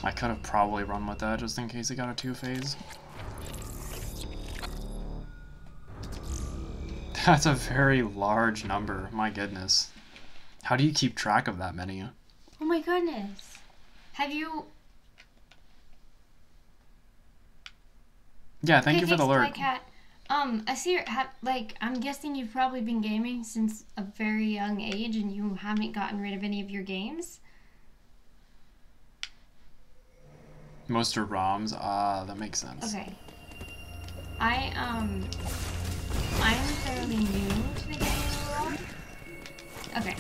I could have probably run with that just in case he got a 2-phase. That's a very large number, my goodness. How do you keep track of that many? Oh my goodness. Have you... Yeah, thank you for the alert. I see like, I'm guessing you've probably been gaming since a very young age and you haven't gotten rid of any of your games? Most are ROMs. That makes sense. Okay. I'm fairly new to the gaming world. Okay.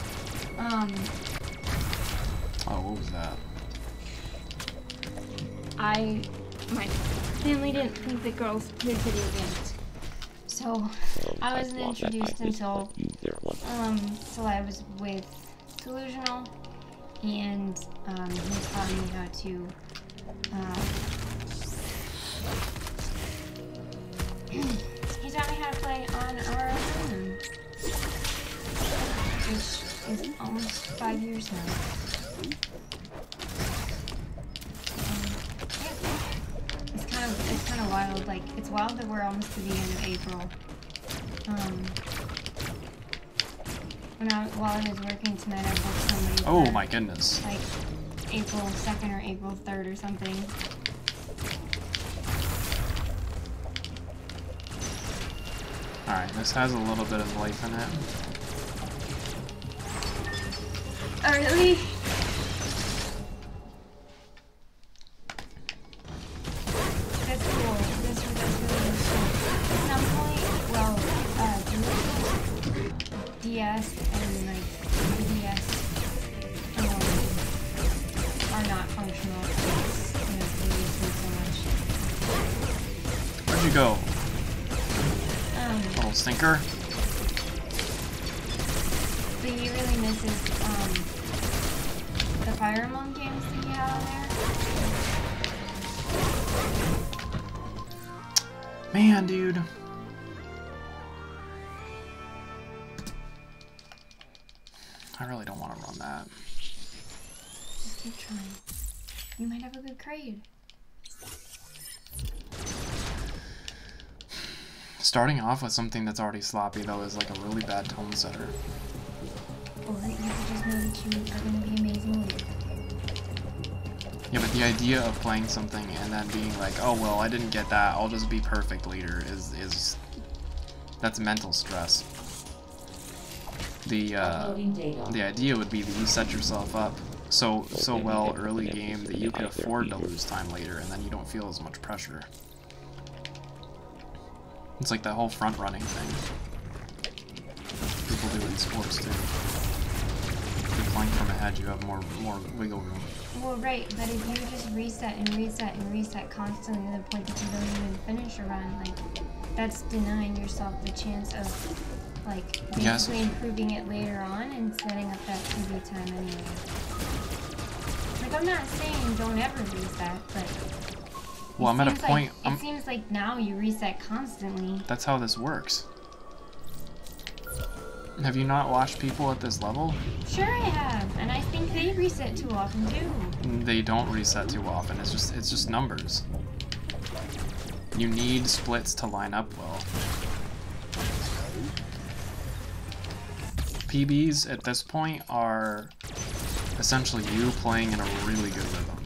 Oh, what was that? My family didn't think that girls played video games. So, I wasn't introduced until I was with Delusional, and he taught me how to he taught me how to play on our own, which is almost 5 years now. It's kind of wild. Like, it's wild that we're almost to the end of April. While I was working tonight, I booked somebody. Oh my goodness! Like April 2nd or April 3rd or something. All right, this has a little bit of life in it. Oh really? DS and like DS are not functional because they use them so much. Where'd you go? Little stinker. But he really misses the Fire Emblem games that you have on there. Man, dude. I really don't want to run that. Just keep trying. You might have a good grade. Starting off with something that's already sloppy, though, is like a really bad tone setter. Or you could just know that you are going to be amazing later. Yeah, but the idea of playing something and then being like, oh, well, I didn't get that, I'll just be perfect later, is that's mental stress. The idea would be that you set yourself up so well early game that you could afford to lose time later, and then you don't feel as much pressure. It's like that whole front running thing. People do in sports too. If you're playing from ahead, you have more wiggle room. Well, right, but if you just reset and reset and reset constantly to the point that you don't even finish a run, like, that's denying yourself the chance of, like, basically improving it later on and setting up that PB time anyway. Like, I'm not saying don't ever reset, but... Well, I'm at a point... It seems like now you reset constantly. That's how this works. Have you not watched people at this level? Sure I have, and I think they reset too often too. They don't reset too often, it's just numbers. You need splits to line up well. PBs at this point are essentially you playing in a really good rhythm.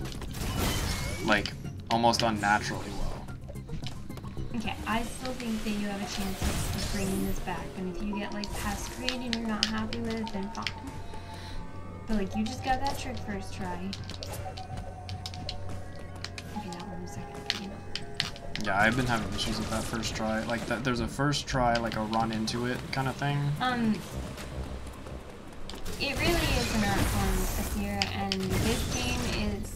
Like, almost unnaturally well. Okay, I still think that you have a chance of bringing this back, and if you get like past grade and you're not happy with it, then fine. But like, you just got that trick first try. Okay, that one was second. You know. Yeah, I've been having issues with that first try. Like, that there's a first try, like a run into it kind of thing. It really is an art form, Asir, and this game is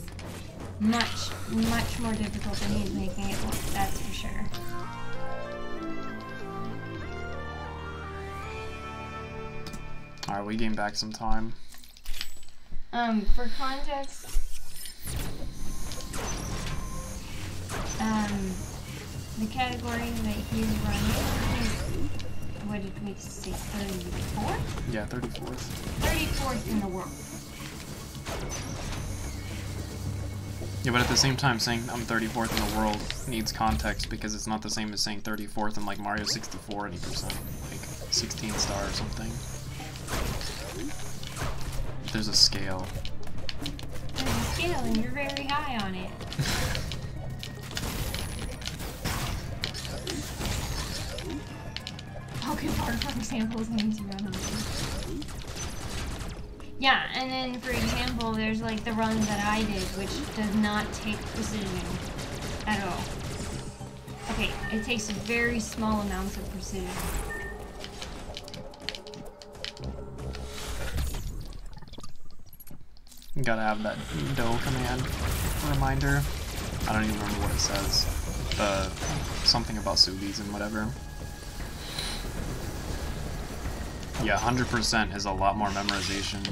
much more difficult than he's making it look, that's for sure. Alright, we gain back some time. For context, the category that he's running is, what did we say, 34th? Yeah, 34th. 34th in the world. Yeah, but at the same time, saying I'm 34th in the world needs context because it's not the same as saying 34th in like Mario 64 80%, like 16 star or something. There's a scale. There's a scale and you're very high on it. Okay, for examples means you run on them. Yeah, and then for example, there's like the run that I did, which does not take precision at all. Okay, it takes very small amounts of precision. You gotta have that dough command reminder. I don't even remember what it says. Something about Subies and whatever. Yeah, 100% is a lot more memorization.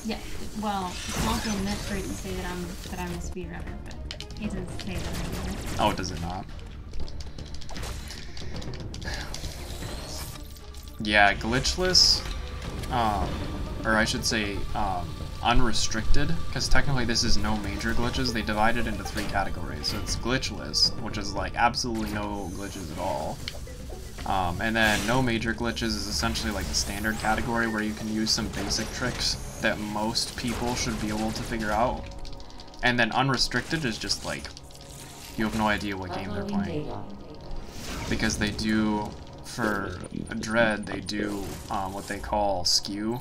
Yeah, well, it's also in Metroid to say that I'm a speedrunner, but it doesn't say that anymore. Oh, does it not? Yeah, glitchless, or I should say, unrestricted, because technically this is no major glitches. They divide it into 3 categories. So it's glitchless, which is like absolutely no glitches at all. And then no major glitches is essentially like the standard category where you can use some basic tricks that most people should be able to figure out. And then unrestricted is just like, you have no idea what game they're playing. Because they do, for Dread, they do what they call skew,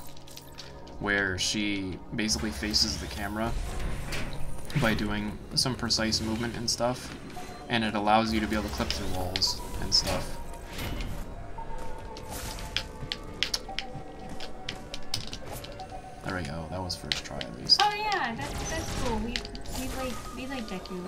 where she basically faces the camera by doing some precise movement and stuff. And it allows you to be able to clip through walls and stuff. There we go. That was first try at least. Oh yeah, that's cool. We like Deku.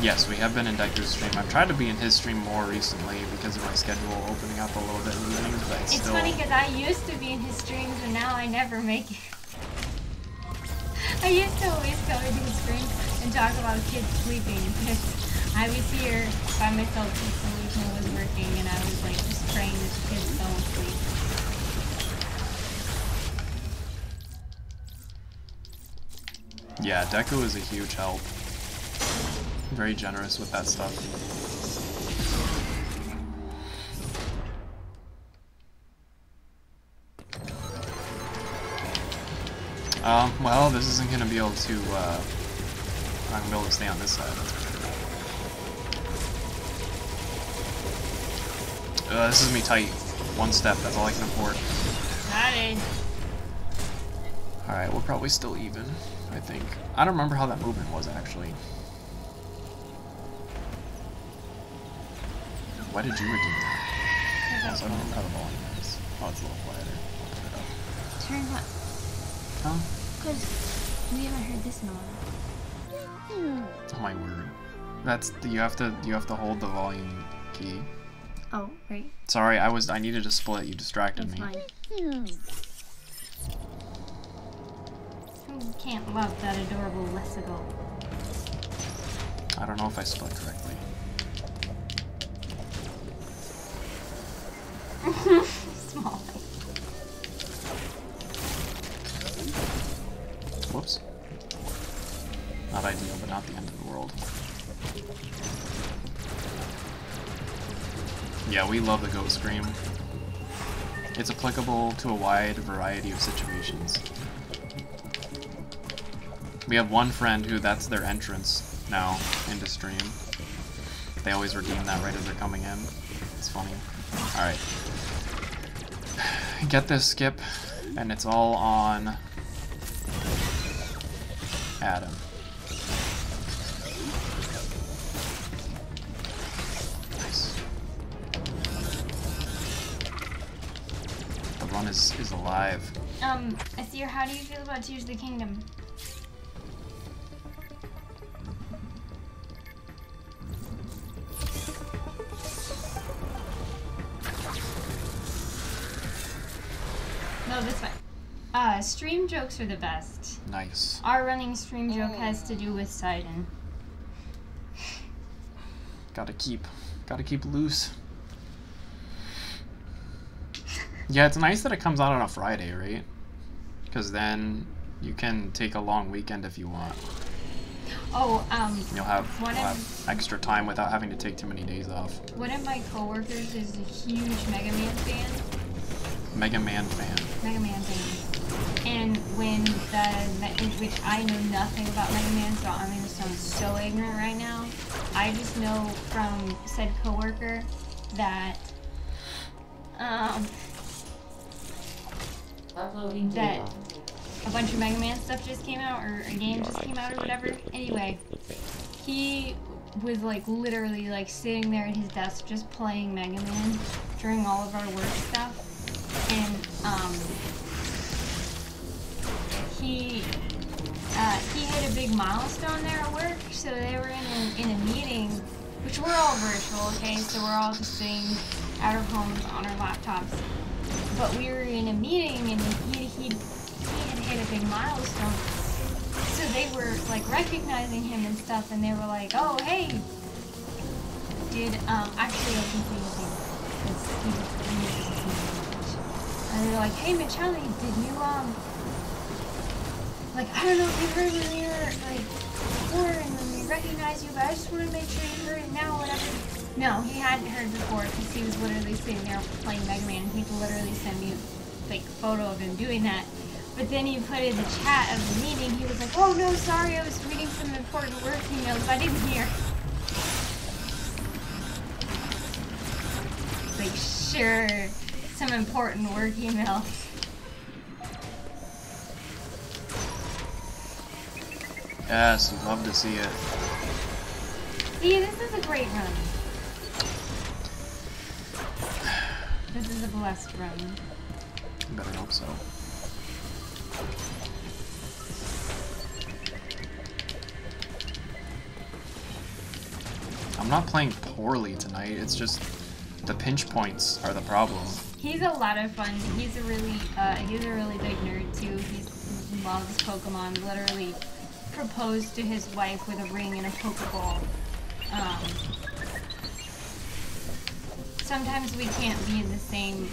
Yes, we have been in Deku's stream. I've tried to be in his stream more recently because of my schedule opening up a little bit in the evenings, but It's still... funny because I used to be in his streams and now I never make it. I used to always go into his streams and talk about kids sleeping because I was here by myself since the solution was working and I was like just praying that the kids fell asleep. Yeah, Deku is a huge help. Very generous with that stuff. Well, this isn't gonna be able to, I'm not gonna be able to stay on this side, that's for sure. This is me tight. One step, that's all I can afford. Got it. Alright, we're probably still even, I think. I don't remember how that movement was, actually. Why did you redeem that? Also, I don't remember how the volume is. Oh, it's a little quieter. I'll put it up. Turn what? Huh? Because we haven't heard this in a while. Oh my word. That's you have to hold the volume key. Oh, right. Sorry, I needed to split. You distracted That's me. fine. Who can't love that adorable Lessigo? I don't know if I split correctly. Small. Whoops. Not ideal, but not the end of the world. Yeah, we love the goat scream. It's applicable to a wide variety of situations. We have one friend who that's their entrance now into stream. They always redeem that right as they're coming in. It's funny. Alright. Get this skip, and it's all on Adam. Nice. The run is alive. Asir, how do you feel about Tears of the Kingdom? No, this one. Stream jokes are the best. Nice. Our running stream joke has to do with Sidon. Gotta keep loose. Yeah, it's nice that it comes out on a Friday, right? because then you can take a long weekend if you want. Oh, you'll have extra time without having to take too many days off. One of my coworkers is a huge Mega Man fan. Mega Man fan. Mega Man fan. And when which I know nothing about Mega Man, so I'm gonna sound so ignorant right now. I just know from said coworker that that a bunch of Mega Man stuff just came out, or a game just came out, or whatever. Anyway, he was like literally like sitting there at his desk just playing Mega Man during all of our work stuff, and he hit a big milestone there at work. So they were in a meeting, which we're all virtual, okay? So we're all just sitting at our homes on our laptops. But we were in a meeting, and he had hit a big milestone. So they were like recognizing him and stuff, and they were like, "Oh, hey, did actually I can see his name. And they were like, "Hey, Michele, did you like, I don't know if you heard when we were like before and when we recognized you, but I just want to make sure you heard it now, whatever." No, he hadn't heard before because he was literally sitting there playing Mega Man, and he'd literally send me like a photo of him doing that. But then he put in the chat of the meeting, he was like, "Oh no, sorry, I was reading some important work emails, I didn't hear." Like, sure, some important work emails. Yes, we'd love to see it. See, this is a great run. This is a blessed run. Better hope so. I'm not playing poorly tonight, it's just the pinch points are the problem. He's a lot of fun. He's a really big nerd too. He loves Pokemon. Literally proposed to his wife with a ring and a Pokeball. Sometimes we can't be in the same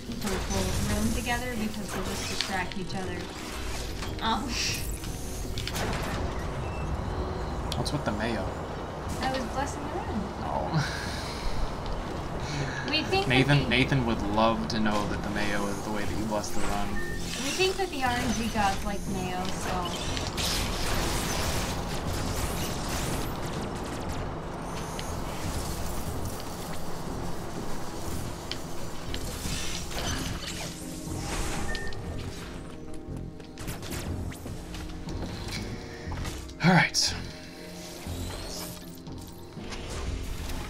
virtual room together because we'll just distract each other. What's with the mayo? I was blessing the run. Oh. We think Nathan would love to know that the mayo is the way that you bless the run. We think that the RNG gods like mayo, so... Alright.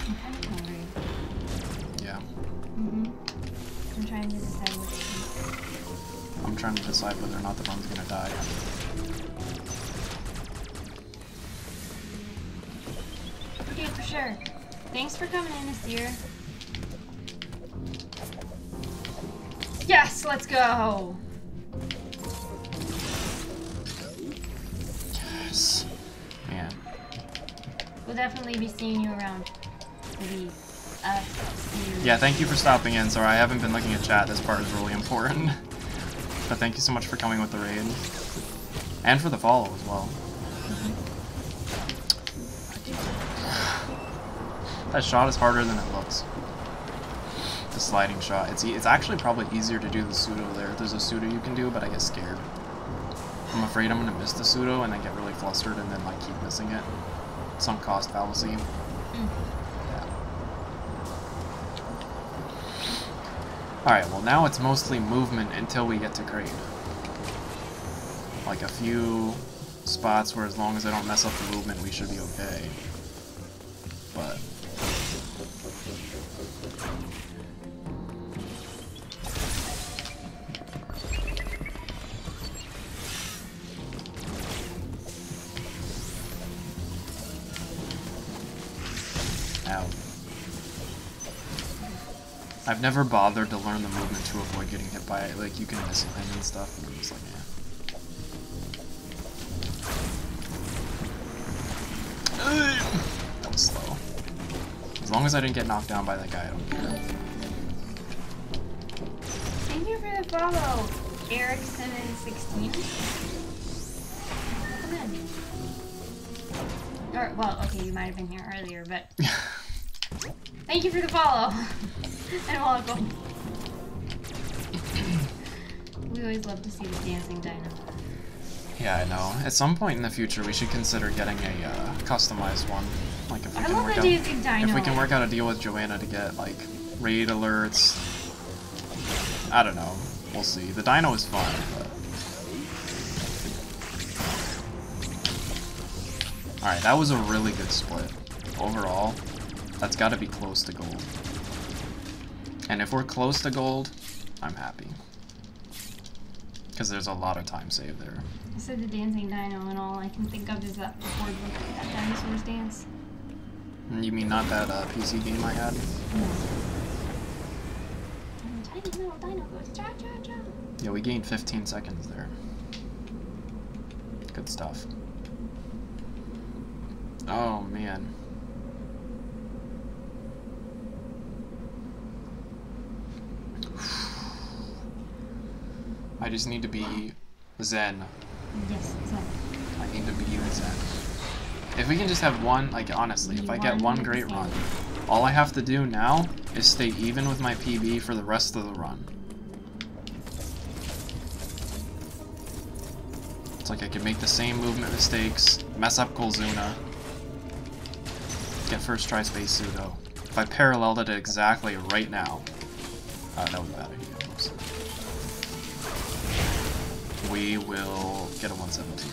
I'm kind of hungry. Yeah. I'm trying to decide what to eat. I'm trying to decide whether or not the run's gonna die. Okay, for sure. Thanks for coming in, Nasir. Yes, let's go! Yes. Man. We'll definitely be seeing you around. Maybe see you. Yeah, thank you for stopping in. Sorry, I haven't been looking at chat. This part is really important. But thank you so much for coming with the raid. And for the follow as well. That shot is harder than it looks. The sliding shot. It's actually probably easier to do the pseudo there. There's a pseudo you can do, but I get scared. I'm afraid I'm gonna miss the pseudo and then get really flustered and then like keep missing it. Sunk cost fallacy. Yeah. Alright, well now it's mostly movement until we get to crate. Like a few spots where as long as I don't mess up the movement we should be okay. But I've never bothered to learn the movement to avoid getting hit by it. Like, you can miss things and stuff, and I'm just like, That was slow. As long as I didn't get knocked down by that guy, I don't care. Thank you for the follow. Eric Simmons 16. Welcome in. Or, well, okay, you might have been here earlier, but thank you for the follow. And welcome. We always love to see the dancing dino. Yeah, I know. At some point in the future, we should consider getting a customized one. Like if we can work out, if we can work out a deal with Joanna to get like raid alerts. I don't know. We'll see. The dino is fun, but all right, that was a really good split overall. That's got to be close to gold. And if we're close to gold, I'm happy. Because there's a lot of time saved there. I said the dancing dino, and all I can think of is that board book that dinosaurs dance. You mean not that PC game I had? Tiny little dino goes cha cha cha. Yeah, we gained 15 seconds there. Good stuff. Oh man. I just need to be zen. Yes, zen. I need to be zen. If we can just have one, like honestly, if I get one great run, all I have to do now is stay even with my PB for the rest of the run. It's like I can make the same movement mistakes, mess up Golzuna, get first try space pseudo. If I paralleled it exactly right now, that was a bad idea. We will get a 117.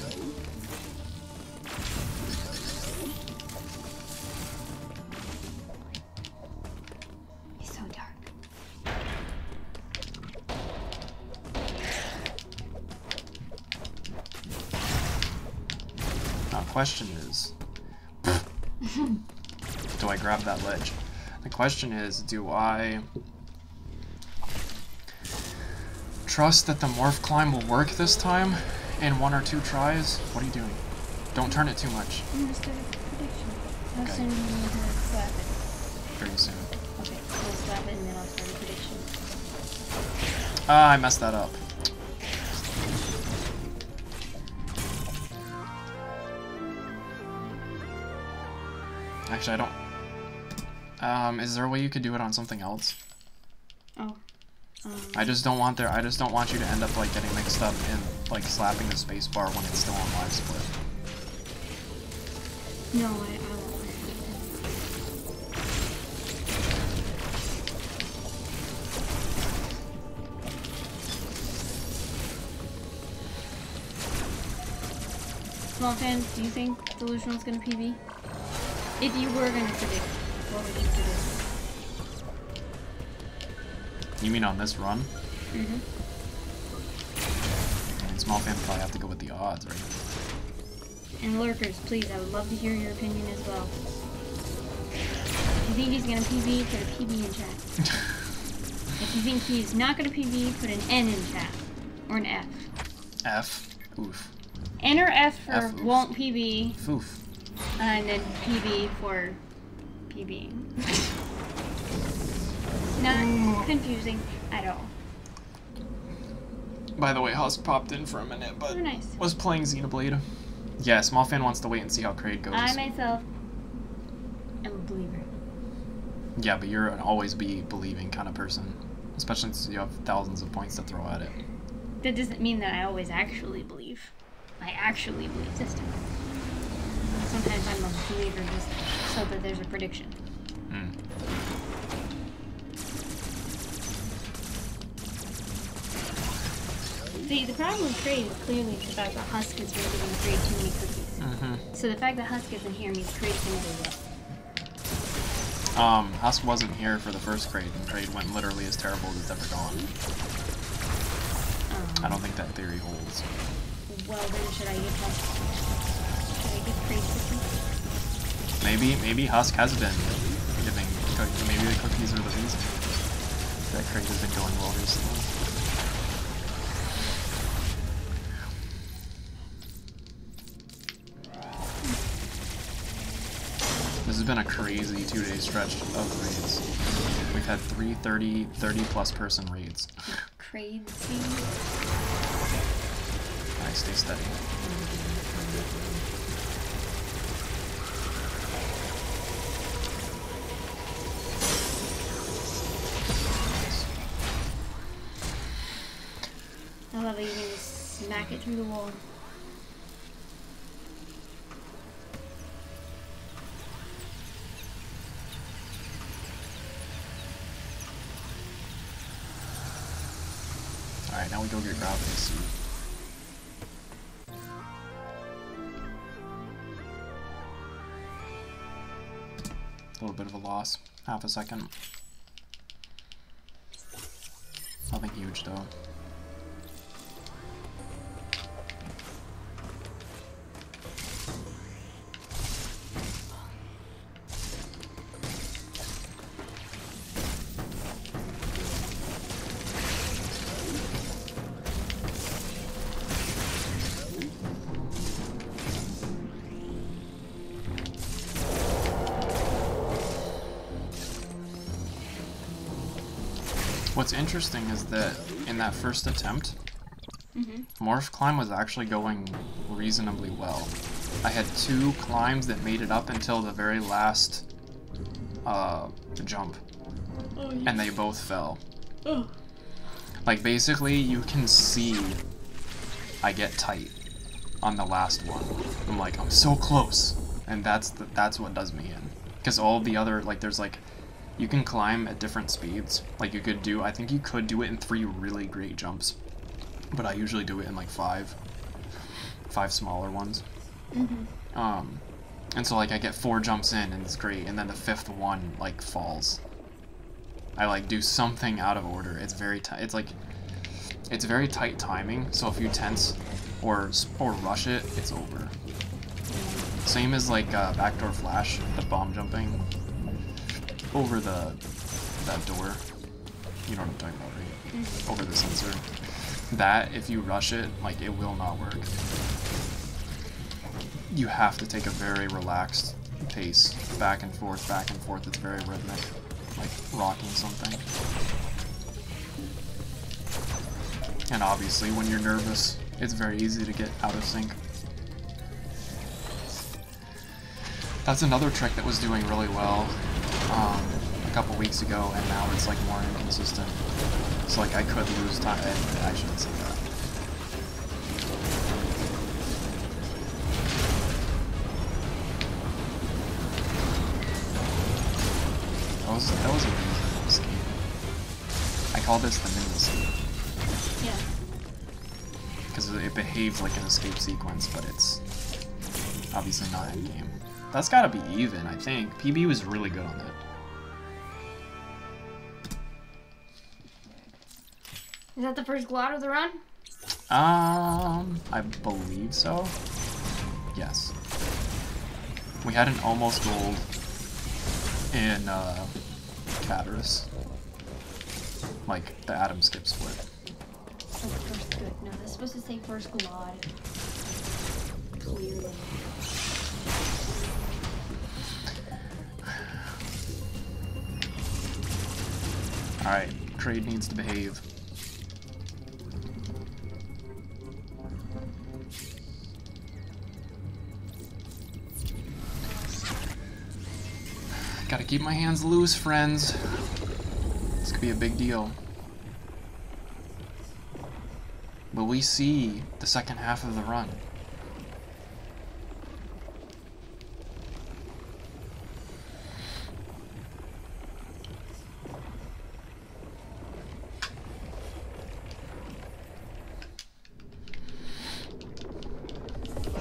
It's so dark. Now, question is, do I grab that ledge? The question is, do I trust that the morph climb will work this time in 1 or 2 tries? What are you doing? Don't turn it too much. I'm just doing a prediction. How Okay. soon are you going to slap it? Very soon. Okay, so we'll slap it and then I'll start a prediction. Ah, I messed that up. Actually, I don't... is there a way you could do it on something else? Oh. I just don't want you to end up like getting mixed up in like slapping the space bar when it's still on live split. No, I won't. Small fan, do you think Delusional's gonna PB? If you were gonna predict, what would you predict? You mean on this run? Mm-hmm. And small fan probably have to go with the odds, right? And lurkers, please, I would love to hear your opinion as well. If you think he's gonna PB, put a PB in chat. If you think he's not gonna PB, put an N in chat. Or an F. F. Oof. N or F for F, oof. won't PB. Oof. And then PB for PB. Not confusing at all. By the way, Husk popped in for a minute, but Oh, nice. was playing Xenoblade. Yeah, small fan wants to wait and see how Kraid goes. I myself am a believer. Yeah, but you're an always be believing kind of person, especially since you have thousands of points to throw at it. That doesn't mean that I always actually believe. I actually believe this time. Sometimes I'm a believer just so that there's a prediction. Mm. The problem with Kraid is clearly the fact that Husk has been giving Kraid too many cookies. Mm-hmm. So the fact that Husk isn't here means Kraid can never win. Husk wasn't here for the first Kraid, and Kraid went literally as terrible as it's ever gone. I don't think that theory holds. Well then, should I give Husk? Should I give Kraid cookies? Maybe Husk has been giving cookies. Maybe the cookies are the reason that Kraid has been going well recently. This has been a crazy 2-day stretch of raids. We've had 3 30 plus person raids. Crazy. stay steady. I love it, you can just smack it through the wall. Alright, now we go get gravity suit. A little bit of a loss. Half a second. Nothing huge though. What's interesting is that in that first attempt, Morph Climb was actually going reasonably well. I had 2 climbs that made it up until the very last jump, and they both fell. Like basically you can see I get tight on the last one. I'm like, I'm so close, and that's what does me in. Because all the other, like, there's like, you can climb at different speeds. Like you could do, I think you could do it in 3 really great jumps, but I usually do it in like 5 smaller ones. And so like I get 4 jumps in and it's great, and then the 5th one like falls. I like do something out of order. It's very it's like, it's very tight timing, so if you tense or rush it, it's over. Same as like backdoor flash, the bomb jumping over that door. You know what I'm talking about, right? Over the sensor. That, if you rush it, like, it will not work. You have to take a very relaxed pace, back and forth, back and forth. It's very rhythmic, like rocking something. And obviously, when you're nervous, it's very easy to get out of sync. That's another trick that was doing really well a couple weeks ago, and now it's like more inconsistent. So like I could lose time. I shouldn't say that. That was a reasonable escape. I call this the mini escape. Yeah. Because it behaves like an escape sequence, but it's obviously not in game. That's gotta be even, I think. PB was really good on that. Is that the first glot of the run? I believe so. Yes. We had an almost gold in Caterus. Like the atom skip split. Oh, first good. No, that's supposed to say first glot. Clearly. Alright, Trade needs to behave. Gotta keep my hands loose, friends. This could be a big deal. Will we see the second half of the run?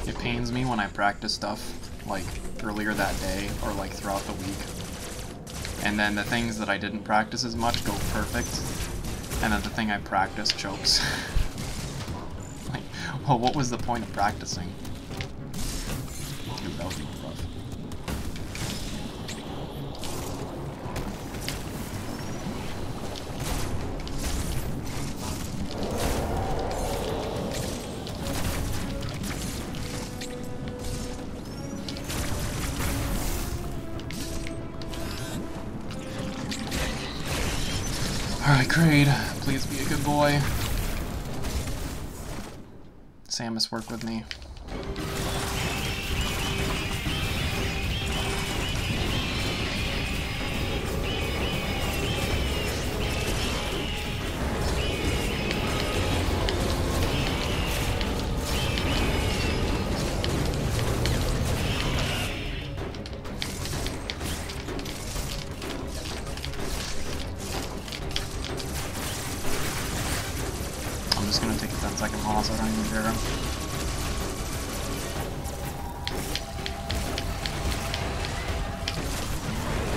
It pains me when I practice stuff like earlier that day or like throughout the week, and then the things that I didn't practice as much go perfect, and then the thing I practiced chokes. Like, well, what was the point of practicing? Dude, that was rough. Alright, Kraid, please be a good boy. Samus work with me. I'm just gonna take a 10-second pause, I don't even care.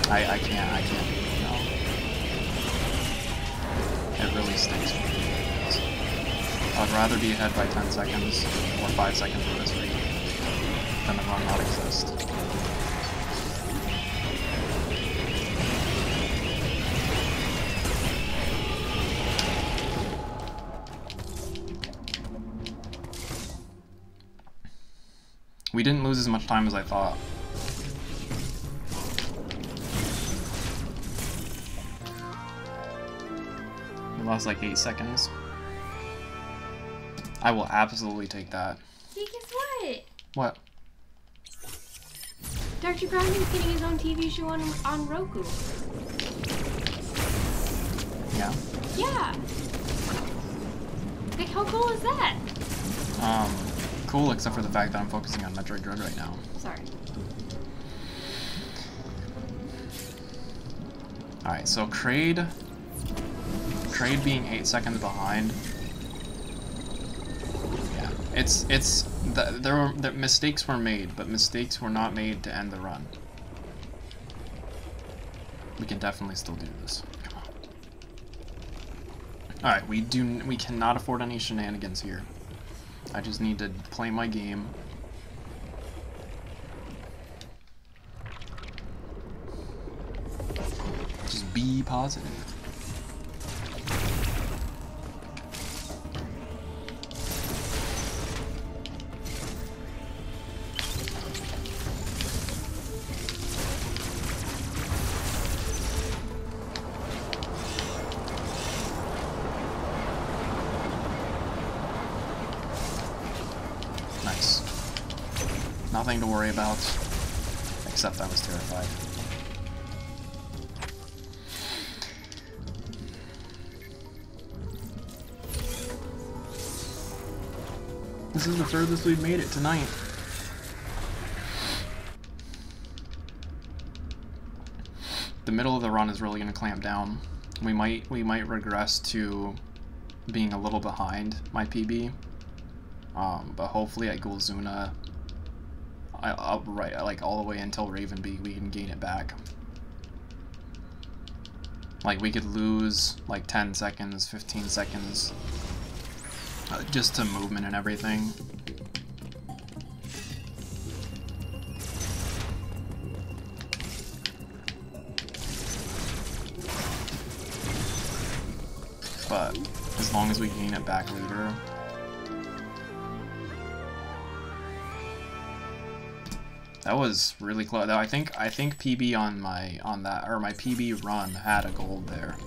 I can't, no. It really stinks for me. I'd rather be ahead by 10 seconds or 5 seconds for this rate than the run not exist. We didn't lose as much time as I thought. We lost like 8 seconds. I will absolutely take that. Hey, guess what? What? Dr. Grinding's getting his own TV show on Roku. Yeah? Yeah. Like, how cool is that? Cool, except for the fact that I'm focusing on Metroid Dread right now. Sorry. Alright, so Kraid being 8 seconds behind. Yeah, the mistakes were made, but mistakes were not made to end the run. We can definitely still do this. Come on. Alright, we cannot afford any shenanigans here. I just need to play my game. Just be positive. Nice. Nothing to worry about, except I was terrified. This is the furthest we've made it tonight. The middle of the run is really going to clamp down. We might regress to being a little behind my PB. But hopefully at Gulzuna, like all the way until Ravenby, we can gain it back. Like we could lose like 10 seconds, 15 seconds, just to movement and everything. But as long as we gain it back later. That was really close. I think PB on my PB run had a gold there.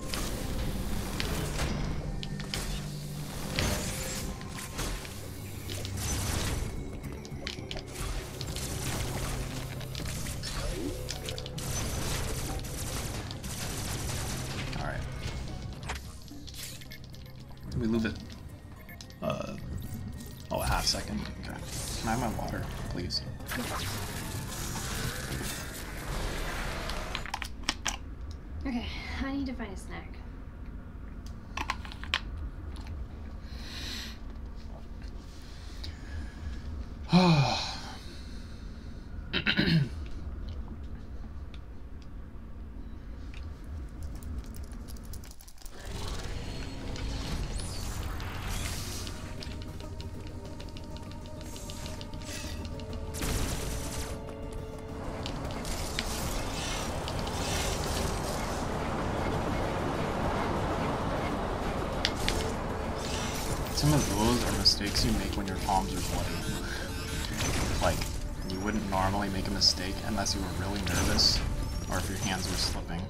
All right. Did we lose it? Oh, a half second. Okay. Can I have my water, please? Okay, I need to find a snack. Some of those are mistakes you make when your palms are sweaty. Like, you wouldn't normally make a mistake unless you were really nervous, or if your hands were slipping.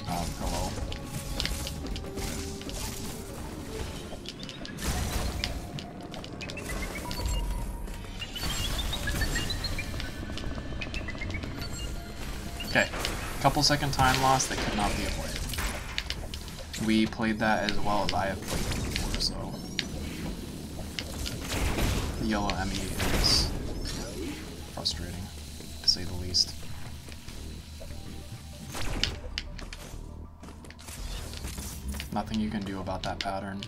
Hello. Okay, couple second time loss that could not be avoided. We played that as well as I have played it before, so the yellow Emmy is frustrating, to say the least. Nothing you can do about that pattern.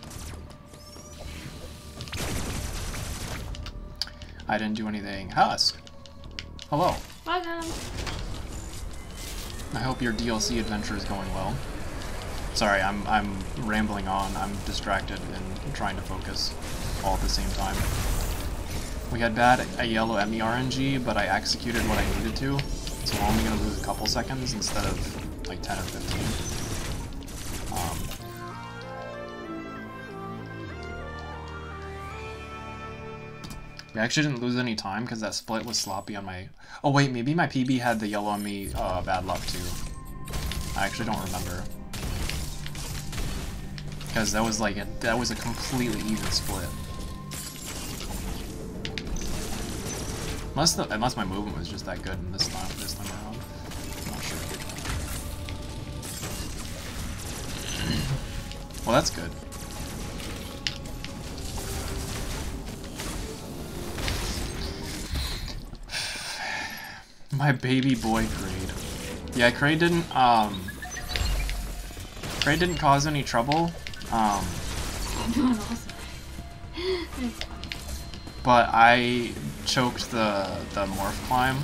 I didn't do anything. Husk! Hello. Welcome. I hope your DLC adventure is going well. Sorry, I'm rambling on. I'm distracted and trying to focus all at the same time. We had a yellow Emmy RNG, but I executed what I needed to, so we're only going to lose a couple seconds instead of like 10 or 15. We actually didn't lose any time because that split was sloppy on my... Oh wait, maybe my PB had the yellow Emmy bad luck too. I actually don't remember. Because that was like that was a completely even split. Unless my movement was just that good in this time around. I'm not sure. Well, that's good. My baby boy Kraid. Yeah, Kraid didn't cause any trouble. But I choked the morph climb.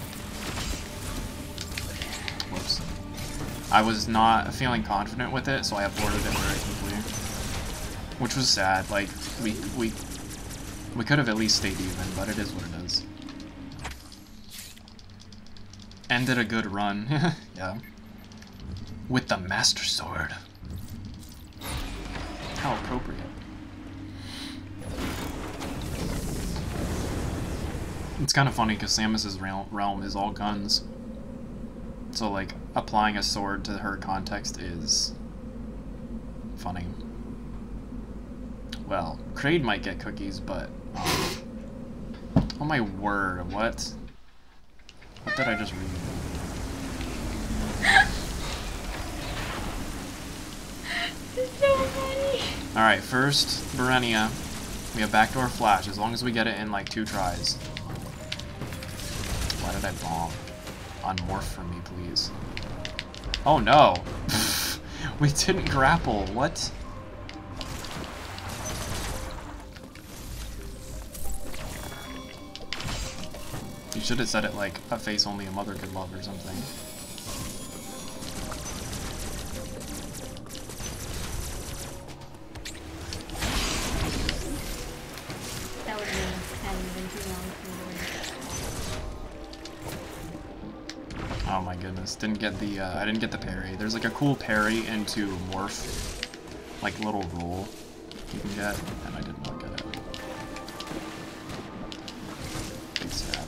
Whoops. I was not feeling confident with it, so I aborted it very quickly. Which was sad. Like we could have at least stayed even, but it is what it is. Ended a good run. Yeah. With the Master Sword. How appropriate. It's kind of funny because Samus's realm is all guns. So, like, applying a sword to her context is funny. Well, Kraid might get cookies, but... oh my word, what? What did I just read? It's so funny. Alright, first, Berenia. We have backdoor flash, as long as we get it in like 2 tries. Why did I bomb? Unmorph for me, please. Oh no! We didn't grapple, what? You should have said it like a face only a mother could love or something. That would have been too long. Oh my goodness, didn't get the I didn't get the parry. There's like a cool parry into morph, like little roll you can get, and I did not get it. Big sad.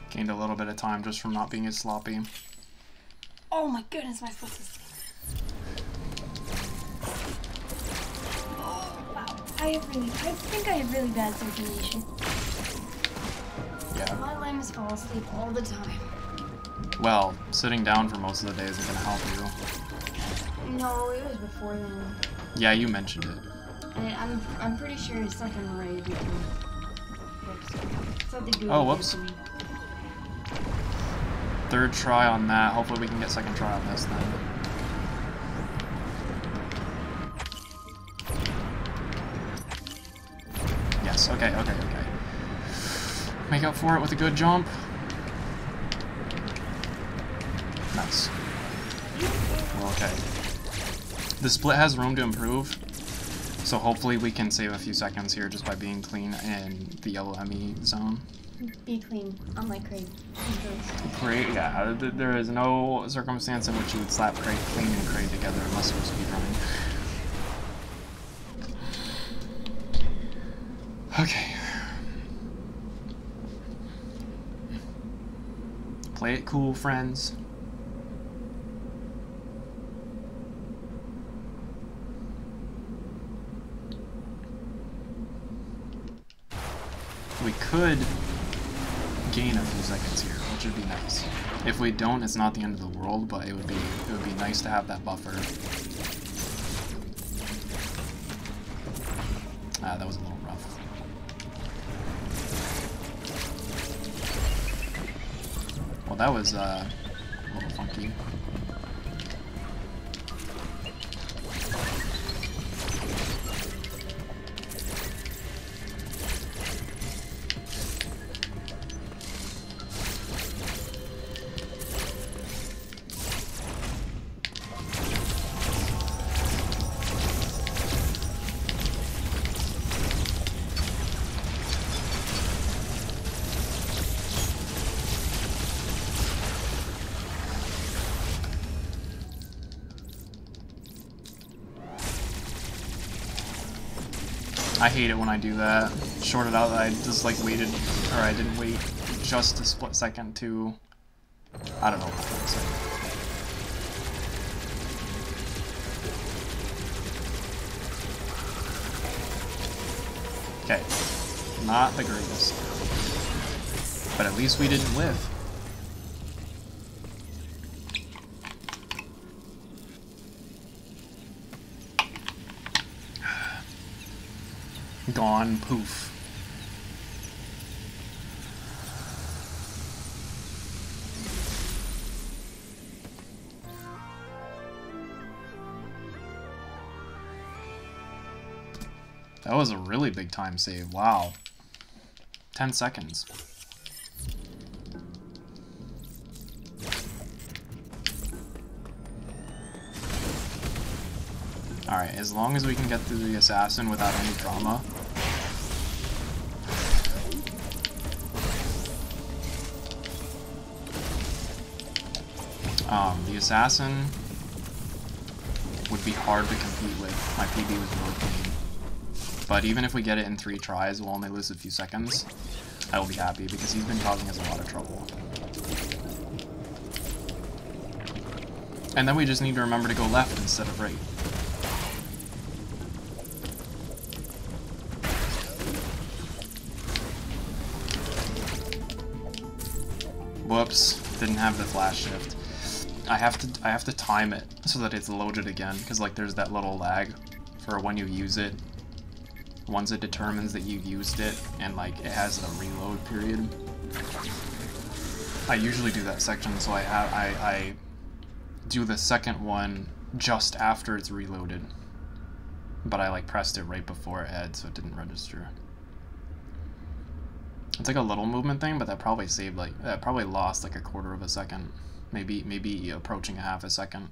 Gained a little bit of time just from not being as sloppy. Oh my goodness, am I supposed to see? Oh, wow. I think I have really bad circulation. Yeah. My limbs fall asleep all the time. Well, sitting down for most of the day isn't gonna help you. No, it was before then. Yeah, you mentioned it. I'm pretty sure it's something related to something good. Oh, whoops. Third try on that. Hopefully we can get second try on this then. Yes, okay. Make up for it with a good jump. Nice. Okay. The split has room to improve, so hopefully we can save a few seconds here just by being clean in the yellow Emmy zone. Be clean, unlike Kraid. Kraid, yeah, there is no circumstance in which you would slap Kraid, clean and Kraid together unless you're speedrunning. Okay. Play it cool, friends. We could gain a few seconds here, which would be nice. If we don't, it's not the end of the world, but it would be nice to have that buffer. Ah, that was a little rough. Well, that was a little funky. I hate it when I do that. Shorted out, I just like waited, or I didn't wait just a split second to, I don't know what to say. Okay, not the greatest, but at least we didn't live. Gone, poof. That was a really big time save, wow. 10 seconds. Alright, as long as we can get through the assassin without any drama. The assassin would be hard to compete with. My PB was really clean. But even if we get it in 3 tries, we'll only lose a few seconds. I will be happy because he's been causing us a lot of trouble. And then we just need to remember to go left instead of right. Whoops, didn't have the flash shift. I have to time it so that it's loaded again, because like there's that little lag for when you use it. Once it determines that you used it, and like it has a reload period. I usually do that section, so I do the second one just after it's reloaded. But I like pressed it right before it had, so it didn't register. It's like a little movement thing, but that probably saved like, that probably lost like a quarter of a second. Maybe approaching a half a second.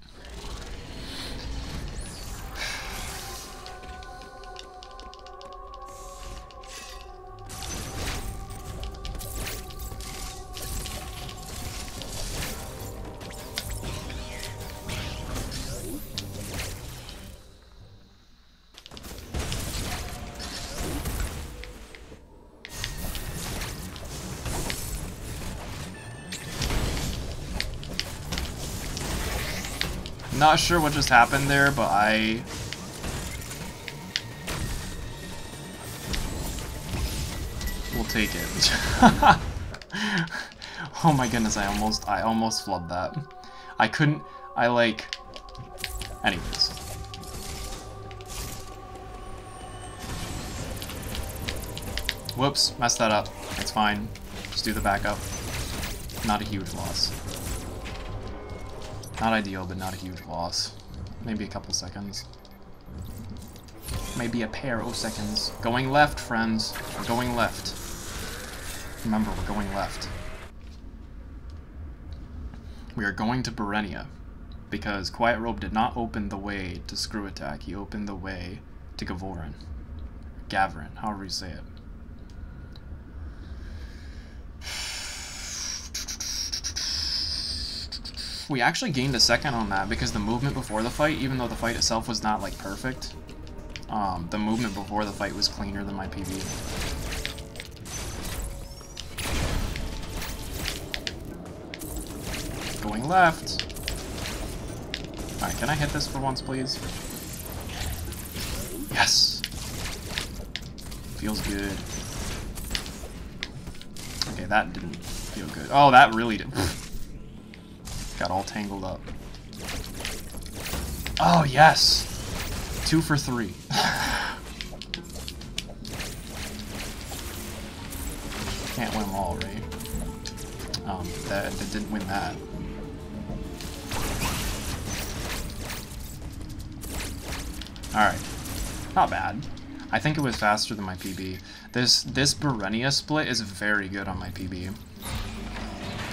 Not sure what just happened there, but we'll take it. Oh my goodness, I almost flubbed that. Anyways. Whoops, messed that up. It's fine. Just do the backup. Not a huge loss. Not ideal, but not a huge loss. Maybe a couple seconds. Maybe a pair of seconds. Going left, friends. We're going left. Remember, we're going left. We are going to Berenia, because Quiet Robe did not open the way to Screw Attack. He opened the way to Gavorin. Gavarin, however you say it. We actually gained a second on that because the movement before the fight, even though the fight itself was not like perfect, the movement before the fight was cleaner than my PB. Going left. Alright, can I hit this for once, please? Yes! Feels good. Okay, that didn't feel good. Oh, that really did. Got all tangled up. Oh, yes! 2 for 3. Can't win them all, right? That didn't win that. Alright. Not bad. I think it was faster than my PB. This Berenia split is very good on my PB.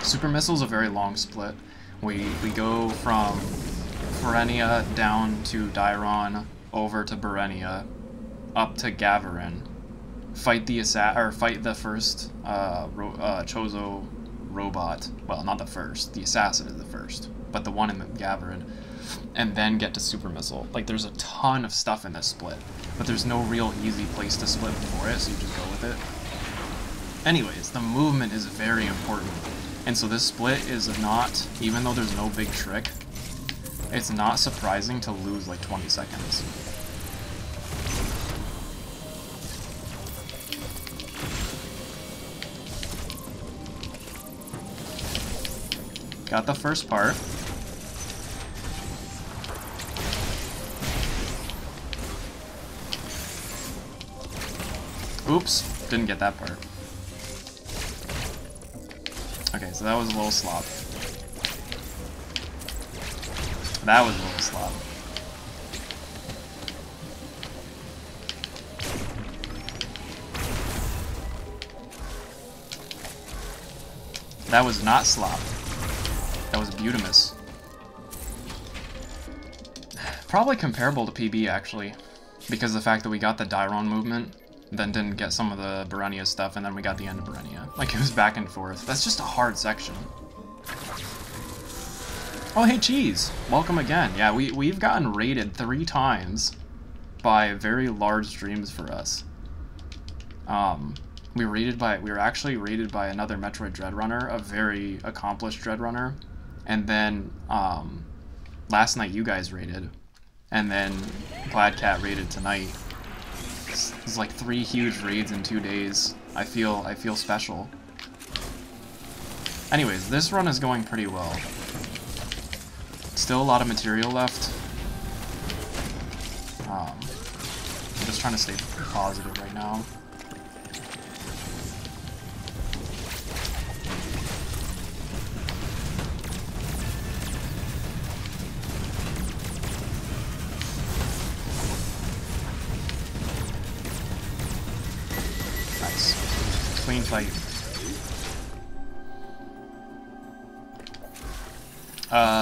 Super Missile's a very long split. We go from Berenia down to Dairon, over to Berenia, up to Gavarin. Fight the first Chozo robot. Well, not the first. The assassin is the first, but the one in the Gavarin, and then get to Super Missile. Like, there's a ton of stuff in this split, but there's no real easy place to split before it, so you just go with it. Anyways, the movement is very important, and so this split is not, even though there's no big trick, it's not surprising to lose like 20 seconds. Got the first part. Oops, didn't get that part. Okay, so that was a little slop. That was a little slop. That was not slop. That was Butamus. Probably comparable to PB, actually. Because of the fact that we got the Dairon movement, then didn't get some of the Berenia stuff, and then we got the end of Berenia. Like, it was back and forth. That's just a hard section. Oh, hey, Cheese! Welcome again. Yeah, we've gotten raided 3 times by very large streams for us. We were actually raided by another Metroid Dreadrunner, a very accomplished Dreadrunner. And then, last night you guys raided. And then Gladcat raided tonight. It's like 3 huge raids in 2 days. I feel special. Anyways, this run is going pretty well. Still a lot of material left. I'm just trying to stay positive right now. Clean fight.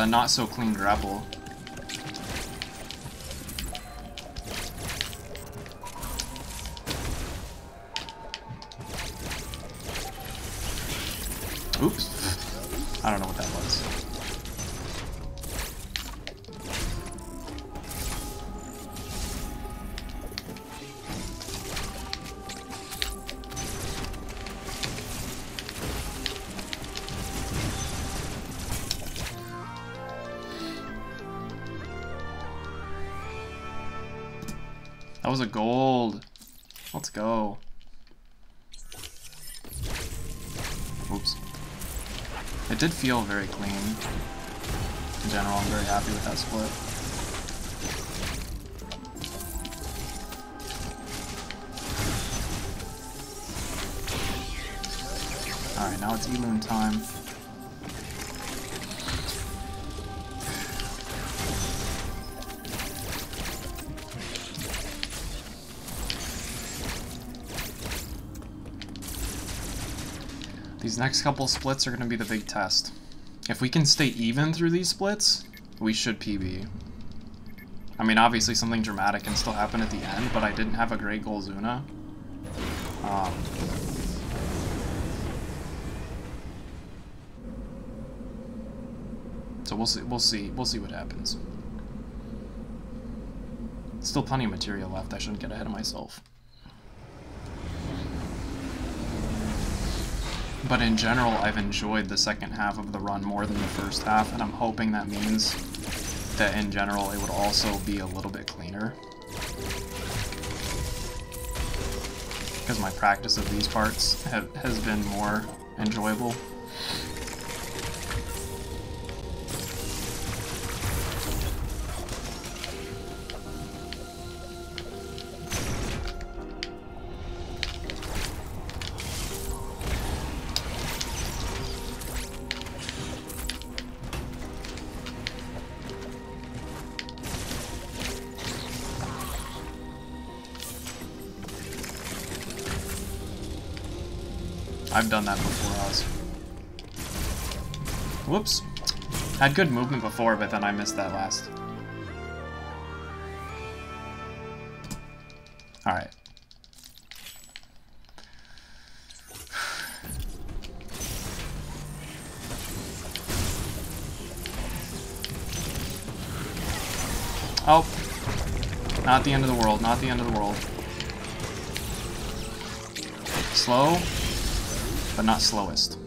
Not so clean grapple. Oops. I don't know what that was. That was a gold. Let's go. Oops. It did feel very clean. In general, I'm very happy with that split. Alright, now it's Eloon time. These next couple splits are going to be the big test. If we can stay even through these splits, we should PB. I mean, obviously something dramatic can still happen at the end, but I didn't have a great Golzuna. So we'll see what happens. Still plenty of material left. I shouldn't get ahead of myself. But in general, I've enjoyed the second half of the run more than the first half, and I'm hoping that means that in general it would also be a little bit cleaner. Because my practice of these parts has been more enjoyable. I've done that before, Oz. Whoops. Had good movement before, but then I missed that last. Alright. Oh. Not the end of the world, not the end of the world. Slow, but not slowest.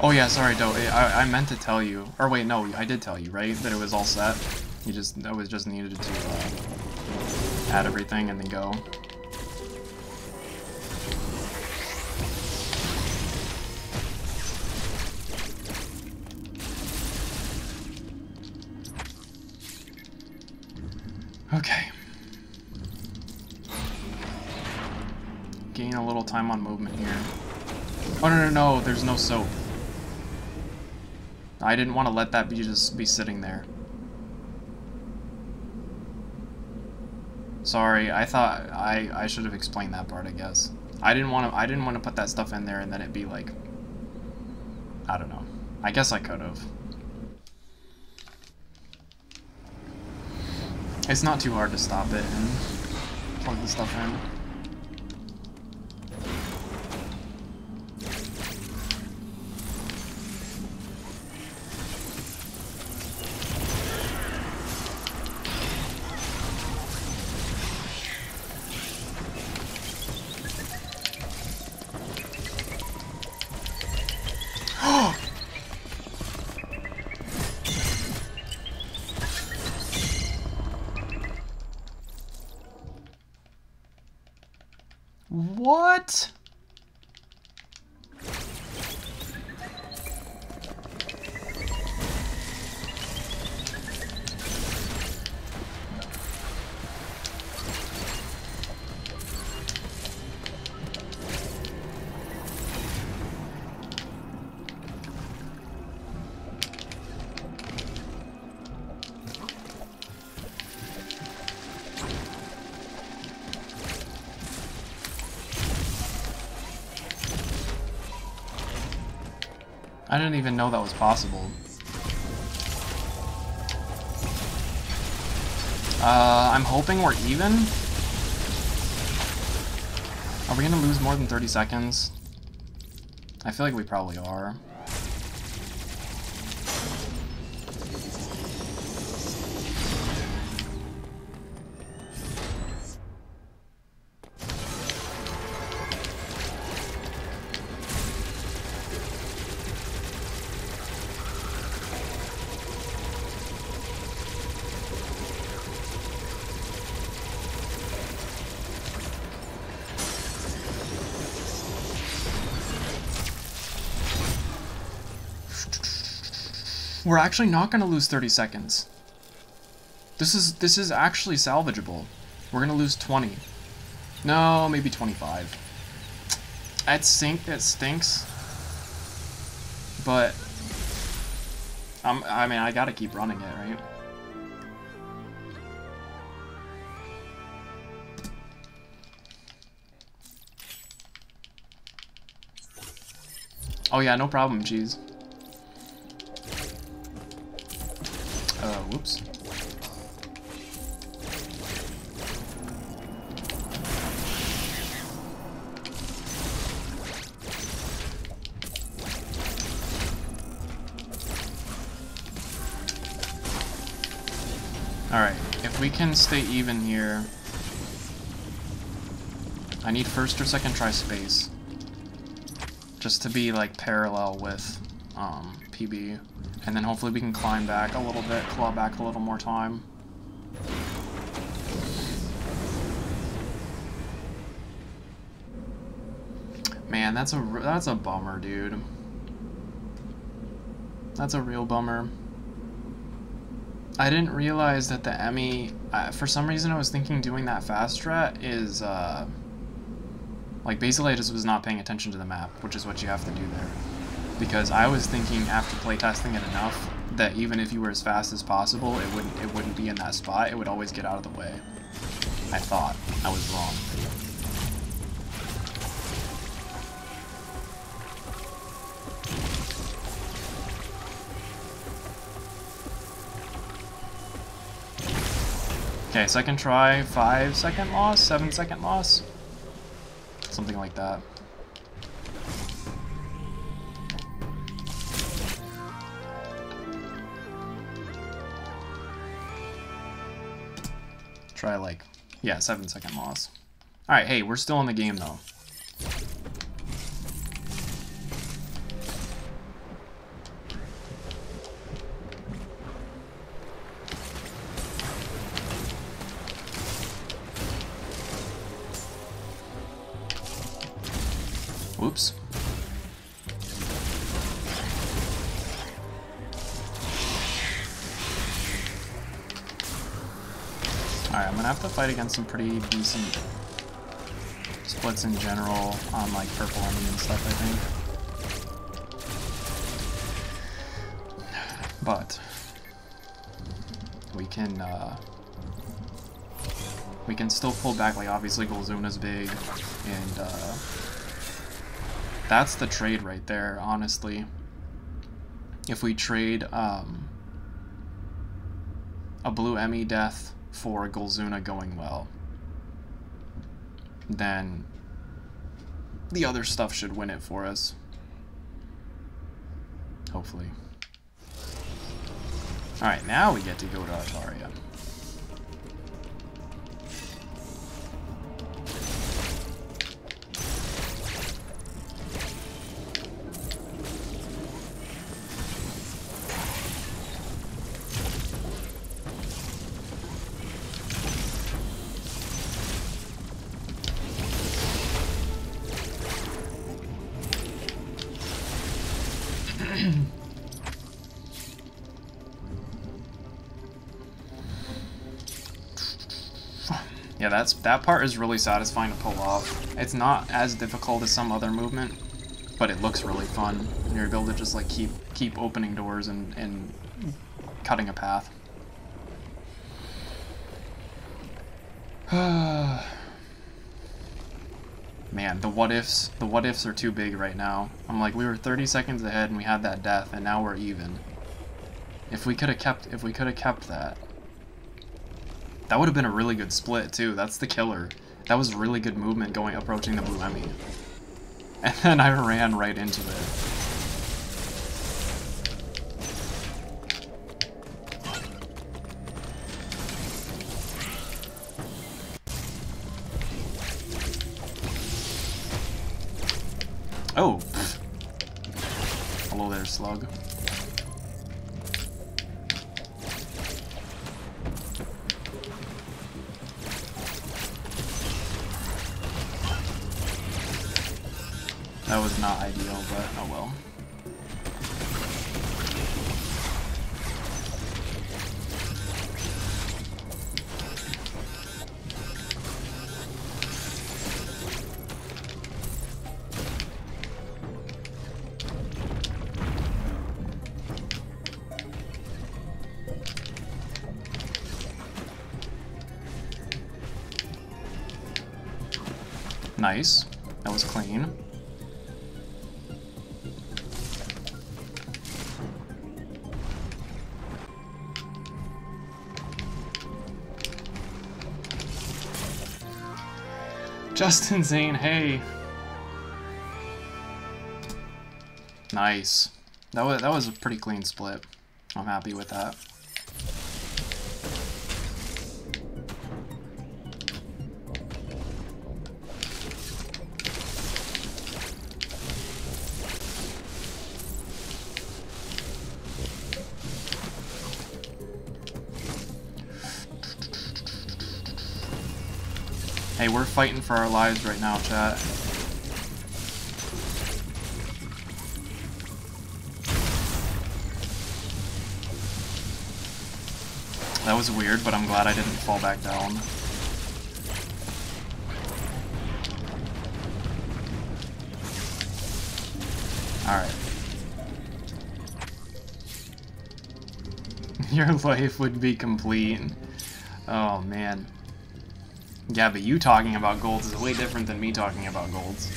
Oh yeah, sorry, Doe. I meant to tell you, or wait, no, I did tell you, right? That it was all set. I was just needed to add everything and then go. Okay. Gain a little time on movement here. Oh no, there's no soap. I didn't want to let that just be sitting there. Sorry, I thought I should have explained that part, I guess. I didn't want to put that stuff in there and then it'd be like, I don't know. I guess I could have. It's not too hard to stop it and plug the stuff in. What? I didn't even know that was possible. I'm hoping we're even. Are we gonna lose more than 30 seconds? I feel like we probably are. We're actually not going to lose 30 seconds. This is actually salvageable. We're going to lose 20. No, maybe 25. It stinks. But I mean, I got to keep running it, right? Oh yeah, no problem, cheese. Whoops. Alright, if we can stay even here... I need first or second try space. Just to be, like, parallel with PB. And then hopefully we can climb back a little bit, claw back a little more time. Man, that's a bummer, dude. That's a real bummer. I didn't realize that the Emmi, for some reason I was thinking doing that fast strat is, like, basically I just was not paying attention to the map, which is what you have to do there. Because I was thinking after playtesting it enough that even if you were as fast as possible, it wouldn't be in that spot, it would always get out of the way. I thought. I was wrong. Okay, second try, 5-second loss, 7-second loss? Something like that. Try like, yeah, 7-second loss. Alright, hey, we're still in the game though. Whoops. Alright, I'm gonna have to fight against some pretty decent splits in general on like purple Emmi and stuff, I think. But we can still pull back. Like obviously Golzuna's big, and that's the trade right there, honestly. If we trade a Blue Emmi death for Golzuna going well, then the other stuff should win it for us. Hopefully. Alright, now we get to go to Ataria. Yeah, that part is really satisfying to pull off. It's not as difficult as some other movement, but it looks really fun. And you're able to just like keep opening doors and cutting a path. Man, the what ifs are too big right now. I'm like, we were 30 seconds ahead and we had that death, and now we're even. If we could have kept that. That would have been a really good split too. That's the killer. That was really good movement approaching the Blue Emmi. And then I ran right into it. Oh! Hello there, slug. That was not ideal, but oh well. Nice. That was clean. Justin Zane, hey. Nice. That was a pretty clean split. I'm happy with that. Hey, we're fighting for our lives right now, chat. That was weird, but I'm glad I didn't fall back down. Alright. Your life would be complete. Oh, man. Yeah, but you talking about golds is way different than me talking about golds.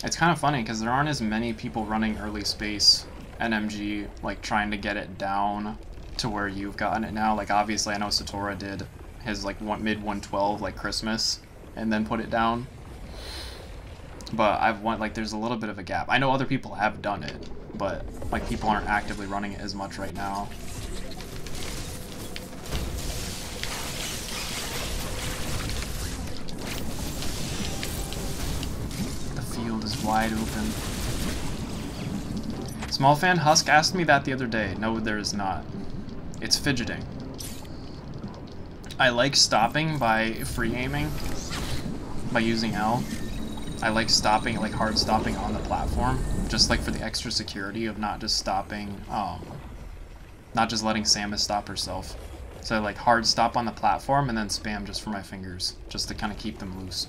It's kind of funny because there aren't as many people running early space NMG, like trying to get it down to where you've gotten it now. Like obviously I know Satora did his like mid 112 like Christmas and then put it down. But there's a little bit of a gap. I know other people have done it, but like people aren't actively running it as much right now. The field is wide open. Small fan Husk asked me that the other day. No, there is not. It's fidgeting. I like stopping by free aiming, by using L. I like stopping, like hard stopping on the platform, just like for the extra security of not just stopping, not just letting Samus stop herself. So I like hard stop on the platform and then spam just for my fingers, just to kind of keep them loose.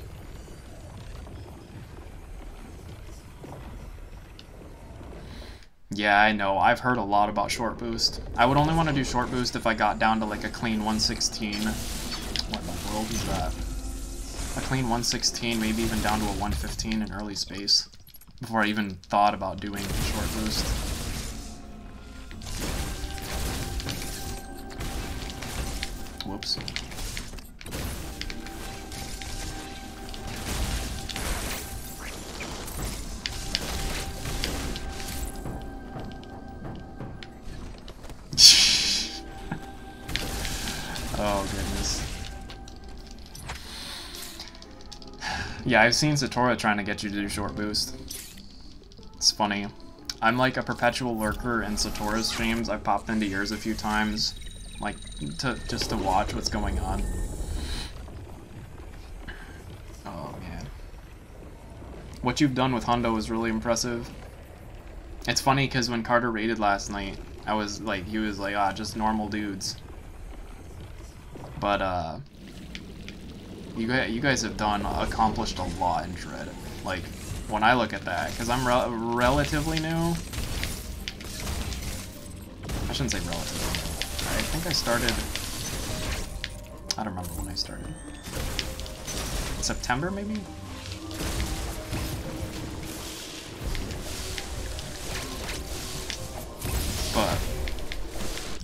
Yeah, I know. I've heard a lot about short boost. I would only want to do short boost if I got down to like a clean 116. What in the world is that? A clean 116, maybe even down to a 115 in early space, before I even thought about doing short boost. Whoops. Oh goodness. Yeah, I've seen Satora trying to get you to do short boost. It's funny. I'm like a perpetual lurker in Satora's streams. I've popped into yours a few times, like just to watch what's going on. Oh man. What you've done with Hundo is really impressive. It's funny because when Carter raided last night, I was like, he was like, ah, just normal dudes. But you guys have accomplished a lot in Dread. Like, when I look at that, because I'm relatively new. I shouldn't say relatively new. I think I started, I don't remember when I started. September, maybe? But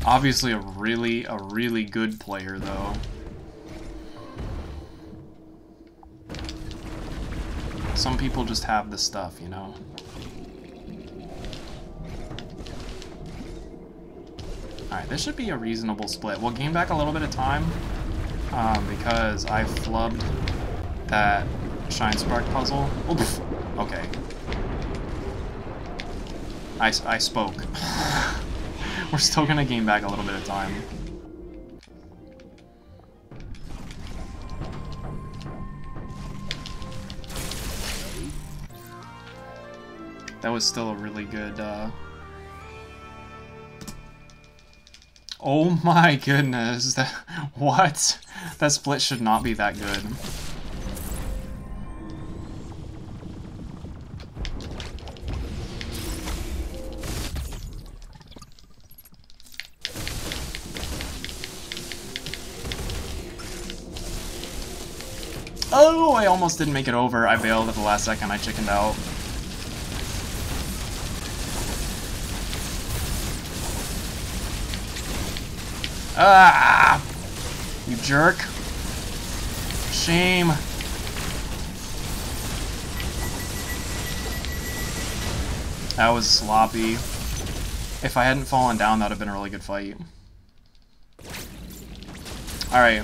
obviously a really good player, though. Some people just have the stuff, you know? Alright, this should be a reasonable split. We'll gain back a little bit of time, because I flubbed that Shine Spark puzzle. Oops. Okay. I spoke. We're still gonna gain back a little bit of time. That was still a really good, Oh my goodness, what? That split should not be that good. Oh, I almost didn't make it over. I bailed at the last second. I chickened out. Ah! You jerk. Shame. That was sloppy. If I hadn't fallen down, that would have been a really good fight. Alright.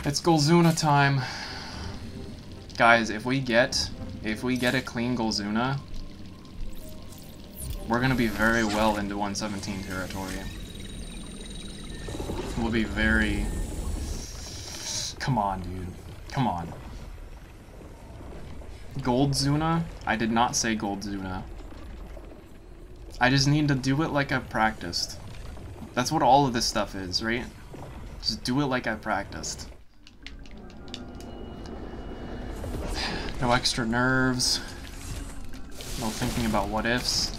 It's Golzuna time. Guys, if we get a clean Golzuna, we're gonna be very well into 117 territory. We'll be very... Come on, dude. Come on. Goldzuna? I did not say Goldzuna. I just need to do it like I've practiced. That's what all of this stuff is, right? Just do it like I practiced. No extra nerves. No thinking about what ifs.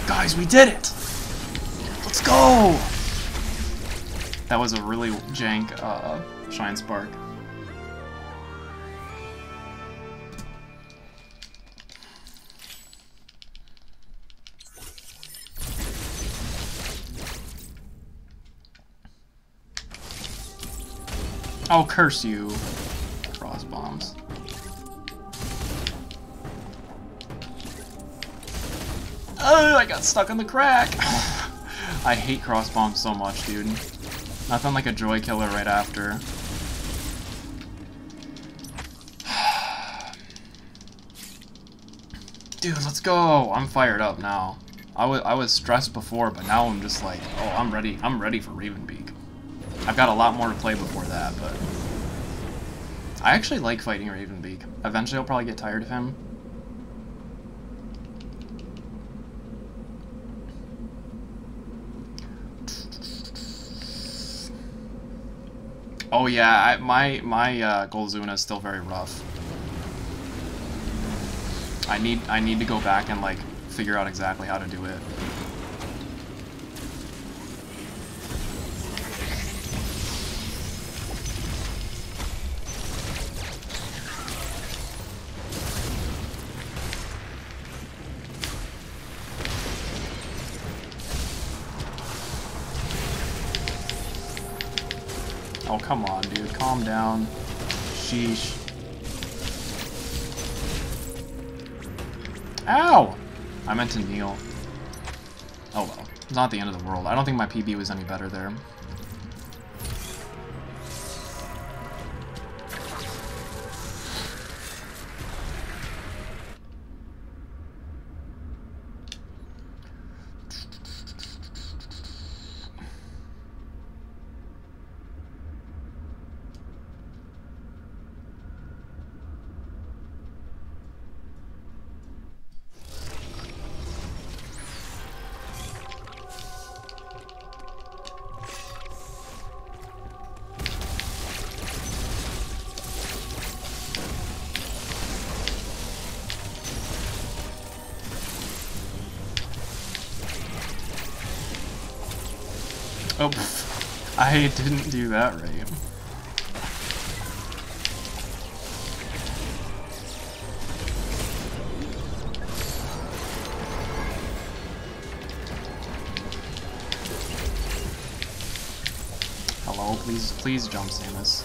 Guys, we did it! Let's go! That was a really jank Shine Spark. Oh, curse you. Cross bombs. Oh, I got stuck in the crack! I hate cross bombs so much, dude. Nothing like a joy killer right after. Dude, let's go! I'm fired up now. I was stressed before, but now I'm just like, oh, I'm ready for Ravenbeak. I've got a lot more to play before that, but... I actually like fighting Ravenbeak. Eventually I'll probably get tired of him. Oh yeah, my Golzuna is still very rough. I need to go back and like figure out exactly how to do it. Oh, come on, dude. Calm down. Sheesh. Ow! I meant to kneel. Oh well. It's not the end of the world. I don't think my PB was any better there. Oh, I didn't do that right. Hello, please jump Samus.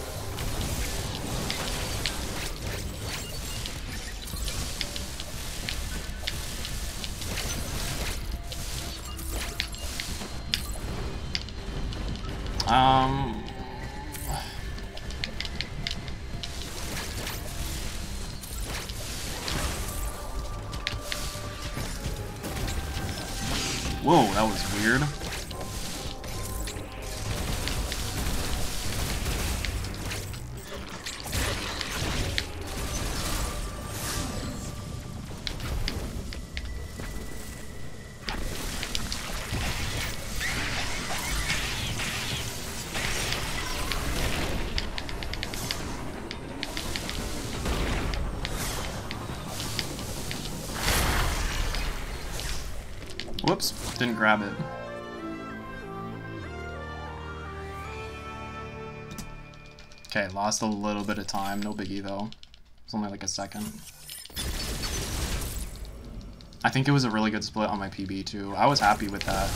Whoa, that was weird. Whoops, didn't grab it. Okay, lost a little bit of time, no biggie though. It's only like a second. I think it was a really good split on my PB too. I was happy with that,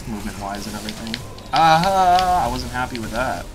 movement-wise and everything. I wasn't happy with that.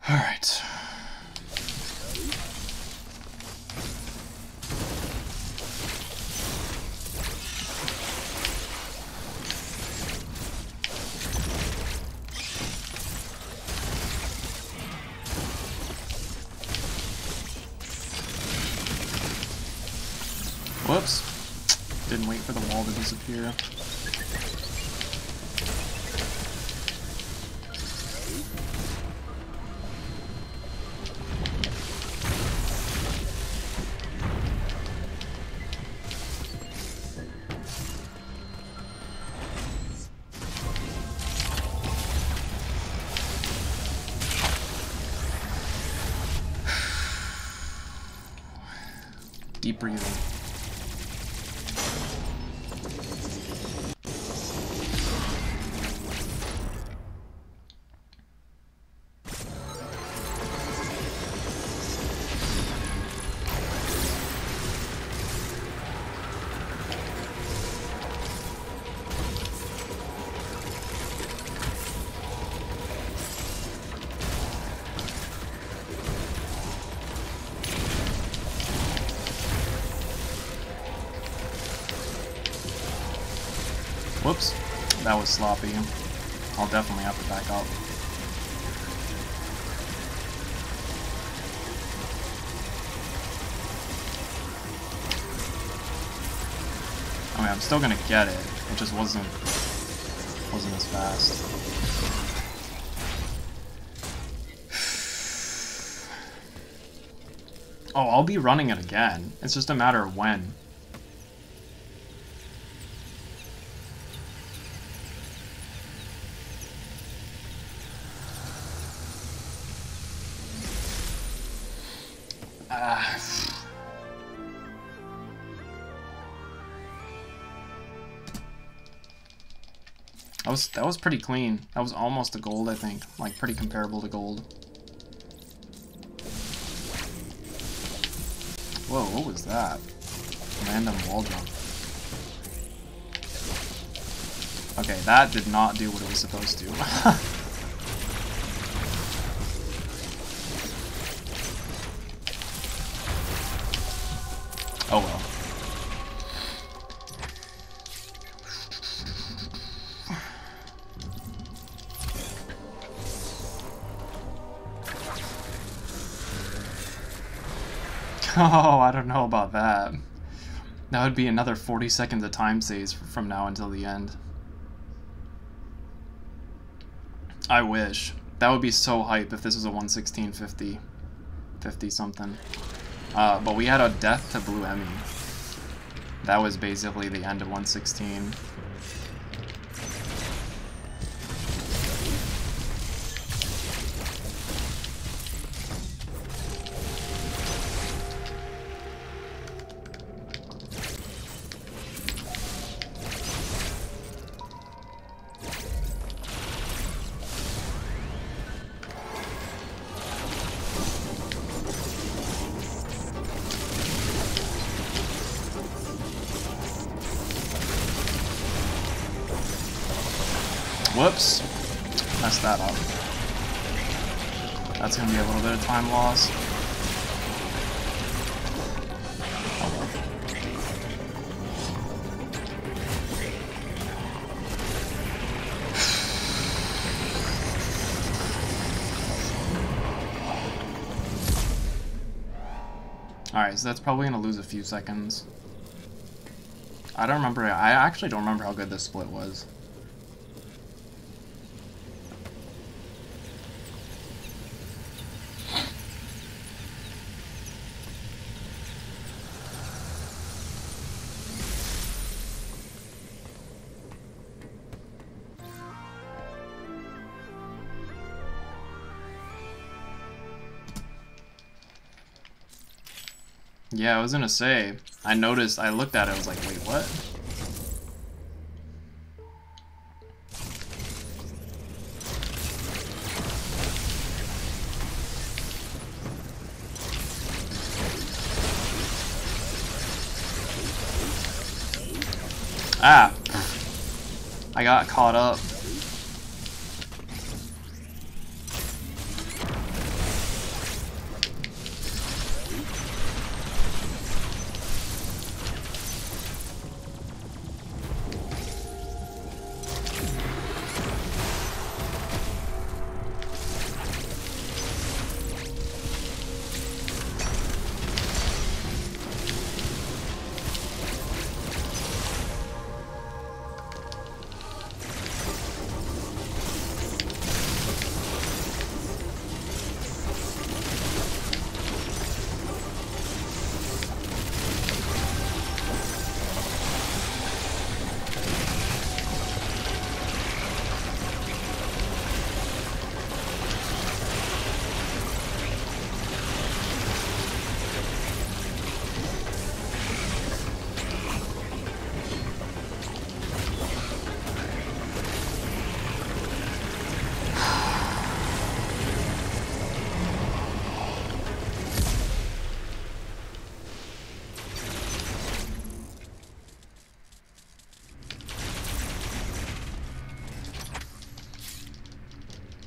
Alright. Whoops. Didn't wait for the wall to disappear. Deep breathing. Whoops, that was sloppy. I'll definitely have to back up. I mean, I'm still gonna get it. It just wasn't as fast. Oh, I'll be running it again. It's just a matter of when. That was pretty clean. That was almost a gold, I think. Like, pretty comparable to gold. Whoa, what was that? Random wall jump. Okay, that did not do what it was supposed to. Oh well. Oh, I don't know about that. That would be another 40 seconds of time saves from now until the end. I wish. That would be so hype if this was a 116.50. 50 something. But we had a death to Blue Emmi. That was basically the end of 116. Whoops. Messed that up. That's gonna be a little bit of time loss. Oh Alright, so that's probably gonna lose a few seconds. I don't remember. I actually don't remember how good this split was. Yeah, I was gonna say, I noticed, I looked at it, I was like, wait, what? Ah! I got caught up.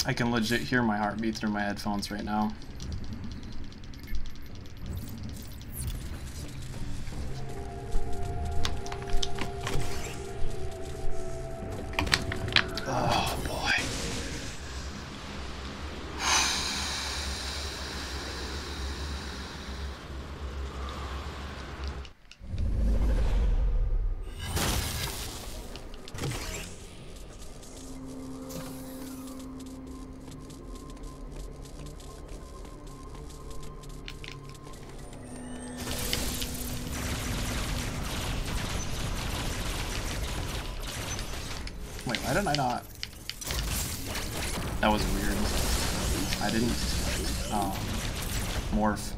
I can legit hear my heartbeat through my headphones right now. Oh boy. Wait, why did I not? That was weird. I didn't morph.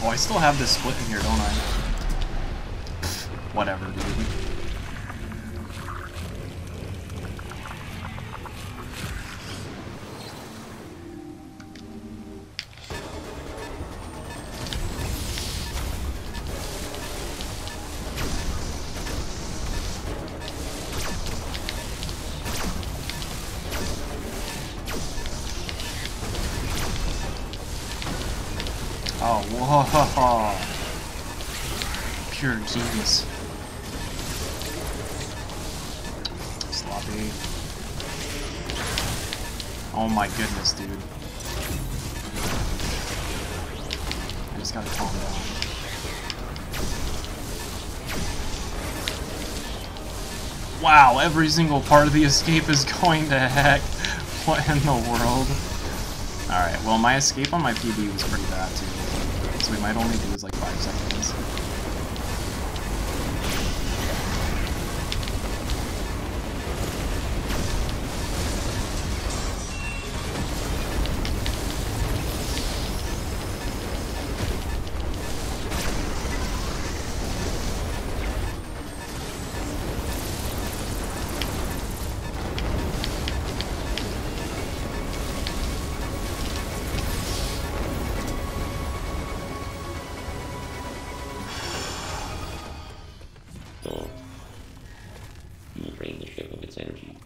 Oh, I still have this split in here, don't I? Whatever, dude. Oh, whoa! Pure genius. Sloppy. Oh my goodness, dude. I just gotta calm down. Wow, every single part of the escape is going to heck. What in the world? Alright, well my escape on my PB was pretty bad too. So we might only lose like 5 seconds. Drain the ship of its energy.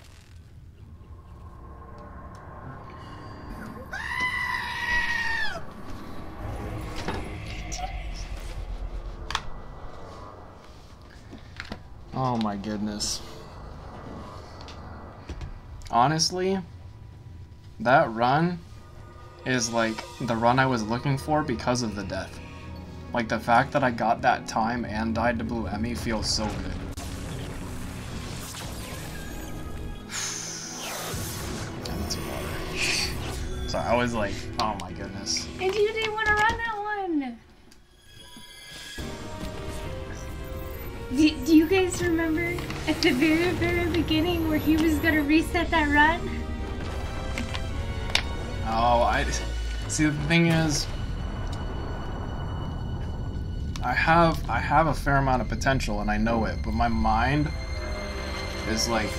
Oh my goodness. Honestly, that run is like the run I was looking for because of the death. Like the fact that I got that time and died to Blue Emmi feels so good. So I was like, oh my goodness. And you didn't want to run that one! Do you guys remember at the very, very beginning where he was going to reset that run? Oh, see, the thing is, I have a fair amount of potential and I know it, but my mind is like,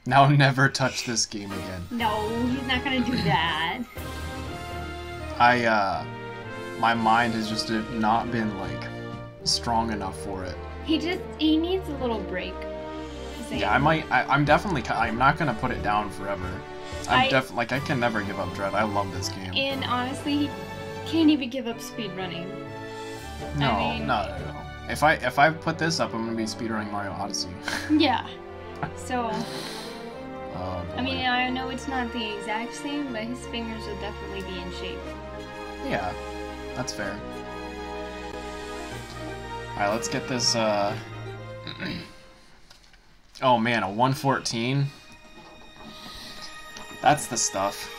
now never touch this game again. No, he's not gonna do that. My mind has just not been like strong enough for it. He needs a little break. Yeah, I'm not gonna put it down forever. I can never give up Dread. I love this game. And honestly, he can't even give up speedrunning. No. If I put this up, I'm gonna be speedrunning Mario Odyssey. Yeah. So. Oh, boy. I mean, I know it's not the exact same, but his fingers will definitely be in shape. Yeah, that's fair. Alright, let's get this, Oh man, a 114? That's the stuff.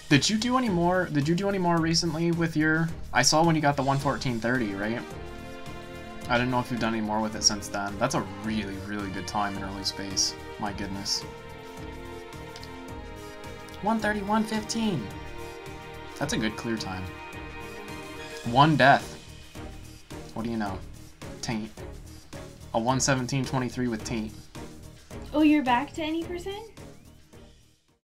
Did you do any more recently with your... I saw when you got the 114.30, right? I didn't know if you've done any more with it since then. That's a really, really good time in early space. My goodness. 130, 115. That's a good clear time. 1 death. What do you know? Taint. A 117.23 with Taint. Oh, you're back to any percent?